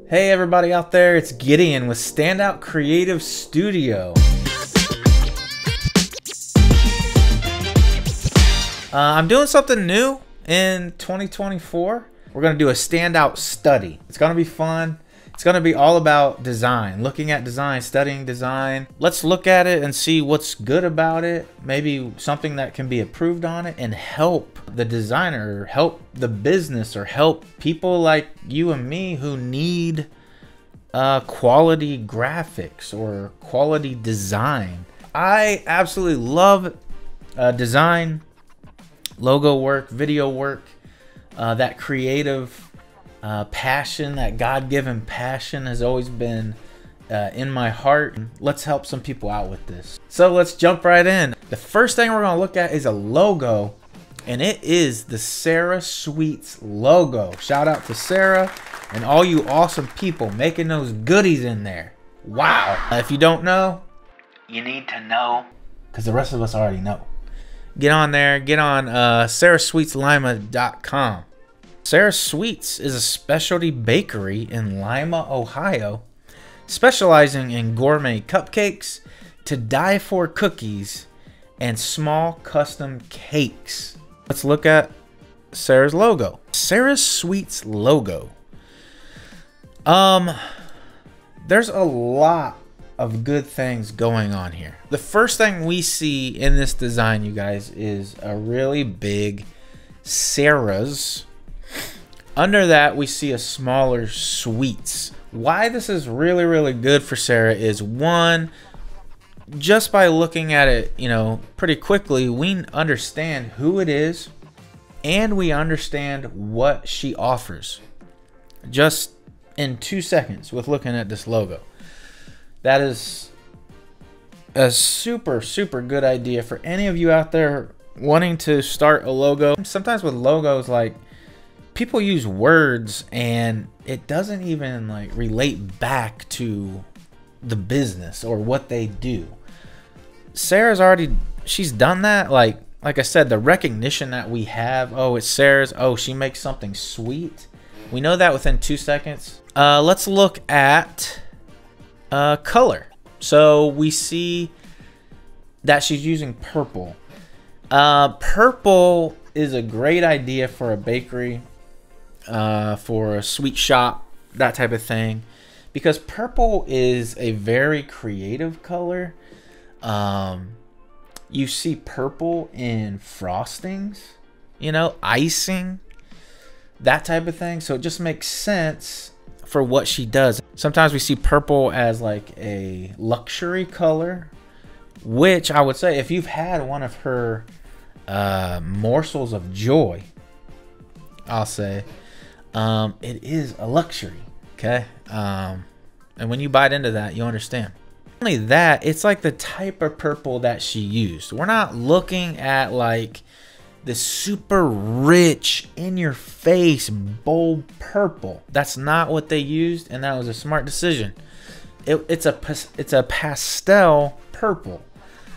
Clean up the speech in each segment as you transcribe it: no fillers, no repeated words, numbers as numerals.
Hey everybody out there, it's Gideon with StandOut Creative Studio. I'm doing something new in 2024. We're going to do a standout study. It's going to be fun. It's going to be all about design, looking at design, studying design. Let's look at it and see what's good about it, maybe something that can be improved on it, and help the designer, help the business, or help people like you and me who need quality graphics or quality design. I absolutely love design, logo work, video work, that creative passion, that God-given passion has always been in my heart. Let's help some people out with this. So let's jump right in. The first thing we're gonna look at is a logo, and it is the Sara Sweets logo. Shout out to Sara and all you awesome people making those goodies in there. Wow. If you don't know, you need to know, because the rest of us already know. Get on there, get on sarasweetslima.com. Sara Sweets is a specialty bakery in Lima, Ohio, specializing in gourmet cupcakes, to die for cookies, and small custom cakes. Let's look at Sara's logo. Sara Sweets logo. There's a lot of good things going on here. The first thing we see in this design, you guys, is a really big Sara's. Under that, we see a smaller Sweets. Why this is really, really good for Sara is, one, just by looking at it, you know, pretty quickly, we understand who it is and we understand what she offers. Just in 2 seconds with looking at this logo. That is a super, super good idea for any of you out there wanting to start a logo. Sometimes with logos, like, people use words and it doesn't even like relate back to the business or what they do. Sara's already, she's done that. Like I said, the recognition that we have, oh, it's Sara's, oh, she makes something sweet. We know that within 2 seconds. Let's look at color. So we see that she's using purple. Purple is a great idea for a bakery, for a sweet shop, that type of thing, because purple is a very creative color. You see purple in frostings, you know, icing, that type of thing. So it just makes sense for what she does. Sometimes we see purple as like a luxury color, which I would say, if you've had one of her morsels of joy, I'll say, it is a luxury, okay? And when you bite into that, you understand. Not only that, it's like the type of purple that she used. We're not looking at like this super rich, in your face, bold purple. That's not what they used, and that was a smart decision. It's a pastel purple.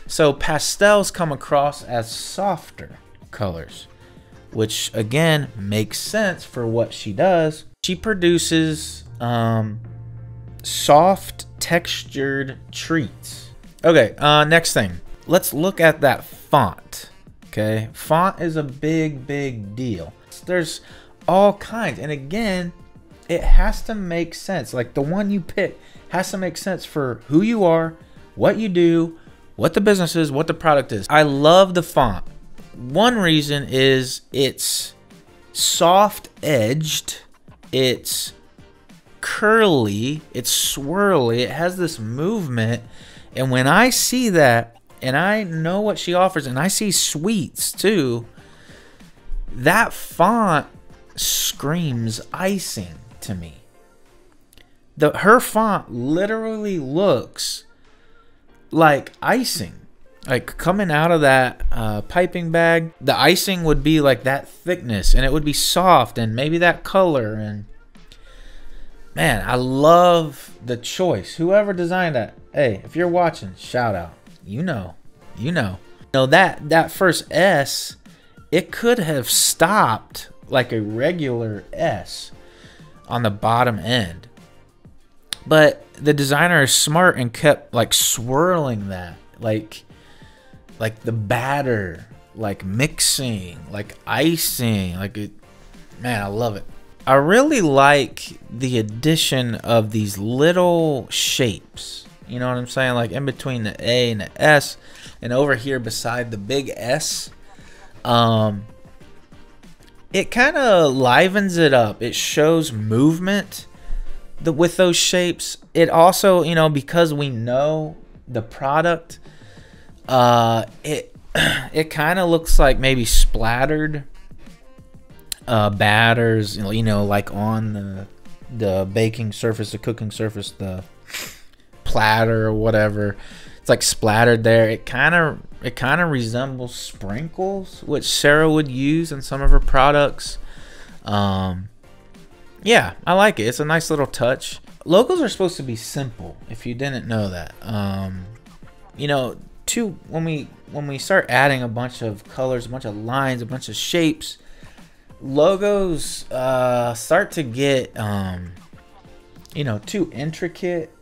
So pastels come across as softer colors, which again makes sense for what she does. She produces soft textured treats. Okay, next thing, let's look at that font. Okay, font is a big deal. There's all kinds, and again, it has to make sense. Like, the one you pick has to make sense for who you are, what you do, what the business is, what the product is. I love the font. One reason is it's soft edged, it's curly, it's swirly, it has this movement, and when I see that, and I know what she offers, and I see sweets too, that font screams icing to me. Her font literally looks like icing. Like coming out of that piping bag, the icing would be like that thickness, and it would be soft, and maybe that color. And man, I love the choice. Whoever designed that, hey, if you're watching, shout out. You know. That first S, it could have stopped like a regular S on the bottom end. But the designer is smart and kept like swirling that, like the batter, like mixing, like icing, like it. Man, I love it. I really like the addition of these little shapes. You know what I'm saying? Like in between the A and the S, and over here beside the big S. It kind of livens it up. It shows movement with those shapes. It also, you know, because we know the product, it kind of looks like maybe splattered batters, you know, like on the baking surface, the cooking surface, the platter or whatever. It's like splattered there. It kind of resembles sprinkles, which Sara would use in some of her products. Yeah, I like it. It's a nice little touch. Logos are supposed to be simple, if you didn't know that. You know, when we start adding a bunch of colors, a bunch of lines, a bunch of shapes, logos start to get you know, too intricate.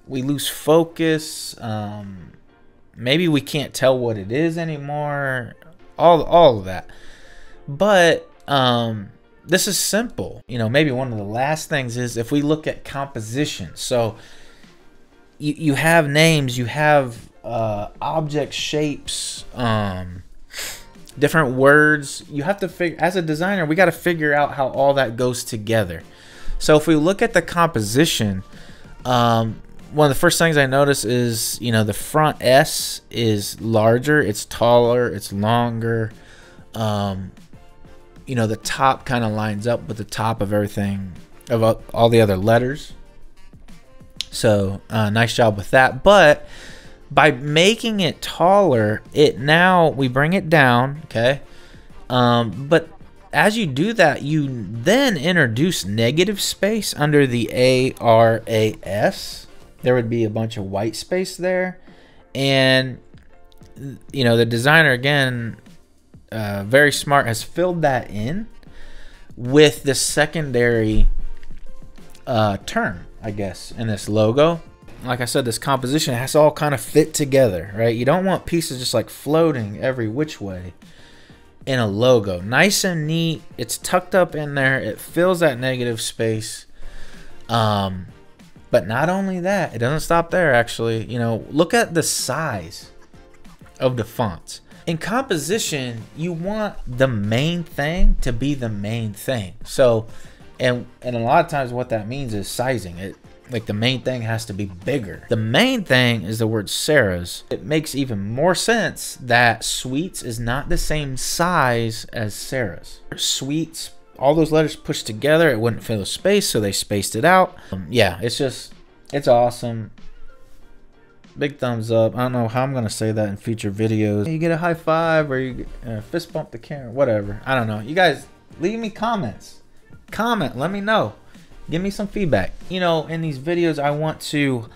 We lose focus. Maybe we can't tell what it is anymore. All of that. But this is simple. You know, maybe one of the last things is if we look at composition. So you have names, you have object shapes, different words. You have to figure, as a designer, we got to figure out how all that goes together. So if we look at the composition, one of the first things I notice is, you know, the front S is larger, it's taller, it's longer. You know, the top kind of lines up with the top of everything, of all the other letters. So nice job with that. But by making it taller, we bring it down, okay? But as you do that, you then introduce negative space under the ARAS. There would be a bunch of white space there. And, you know, the designer, again, very smart, has filled that in with the secondary term, I guess, in this logo. Like I said, this composition has to all kind of fit together, right? You don't want pieces just like floating every which way in a logo. Nice and neat. It's tucked up in there. It fills that negative space. But not only that, it doesn't stop there, actually. You know, look at the size of the fonts. In composition, you want the main thing to be the main thing. So, and a lot of times what that means is sizing it. Like the main thing has to be bigger. The main thing is the word Sara's. It makes even more sense that Sweets is not the same size as Sara's. Sweets, all those letters pushed together, it wouldn't fill the space, so they spaced it out. Yeah, it's awesome. Big thumbs up. I don't know how I'm gonna say that in future videos. You get a high five or you fist bump the camera, whatever. I don't know. You guys, leave me comments. Comment, let me know. Give me some feedback. You know, in these videos, I want to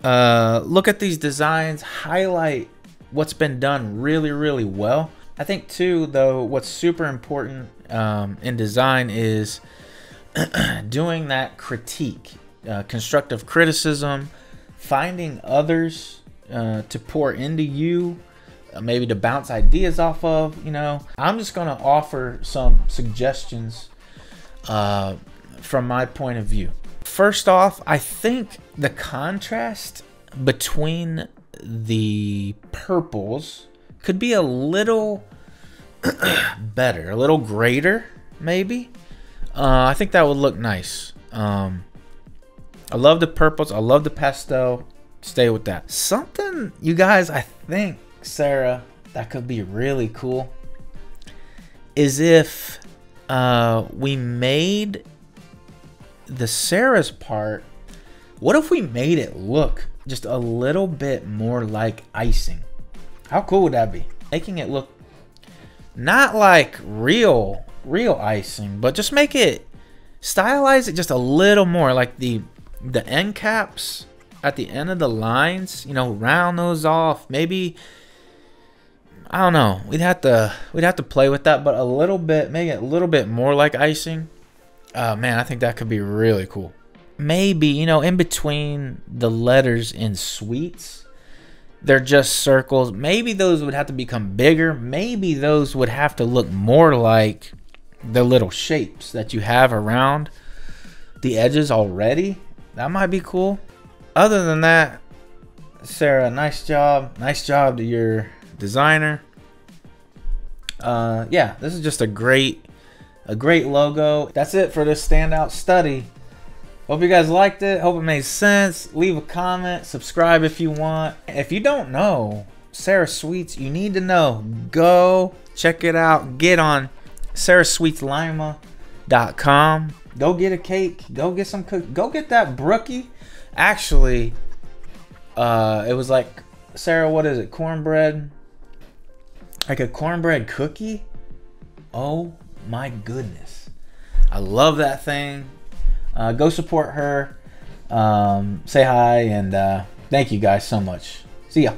look at these designs, highlight what's been done really, really well. I think too, though, what's super important in design is doing that critique, constructive criticism, finding others to pour into you, maybe to bounce ideas off of. You know, I'm just gonna offer some suggestions from my point of view. First off, I think the contrast between the purples could be a little better, a little greater, maybe. I think that would look nice. I love the purples. I love the pastel. Stay with that. Something, you guys, I think, Sara, that could be really cool is if we made the Sara's part, what if we made it look just a little bit more like icing? How cool would that be? Making it look not like real icing, but just make it, stylize it just a little more, like the end caps at the end of the lines, you know, round those off. Maybe, I don't know, we'd have to play with that, but a little bit, make it a little bit more like icing. Man, I think that could be really cool. maybe, you know, in between the letters in sweets, they're just circles. Maybe those would have to become bigger. Maybe those would have to look more like the little shapes that you have around the edges already. That might be cool. Other than that, Sarah, nice job. Nice job to your designer. Yeah, this is just a great logo. That's it for this standout study. Hope you guys liked it. Hope it made sense. Leave a comment. Subscribe if you want. If you don't know Sara Sweets, you need to know. Go check it out. Get on sarasweetslima.com. Go get a cake. Go get some cookies. Go get that brookie. Actually, it was like, Sarah, what is it? Cornbread? Like a cornbread cookie? Oh my goodness. I love that thing. Go support her. Say hi, and thank you guys so much. See ya.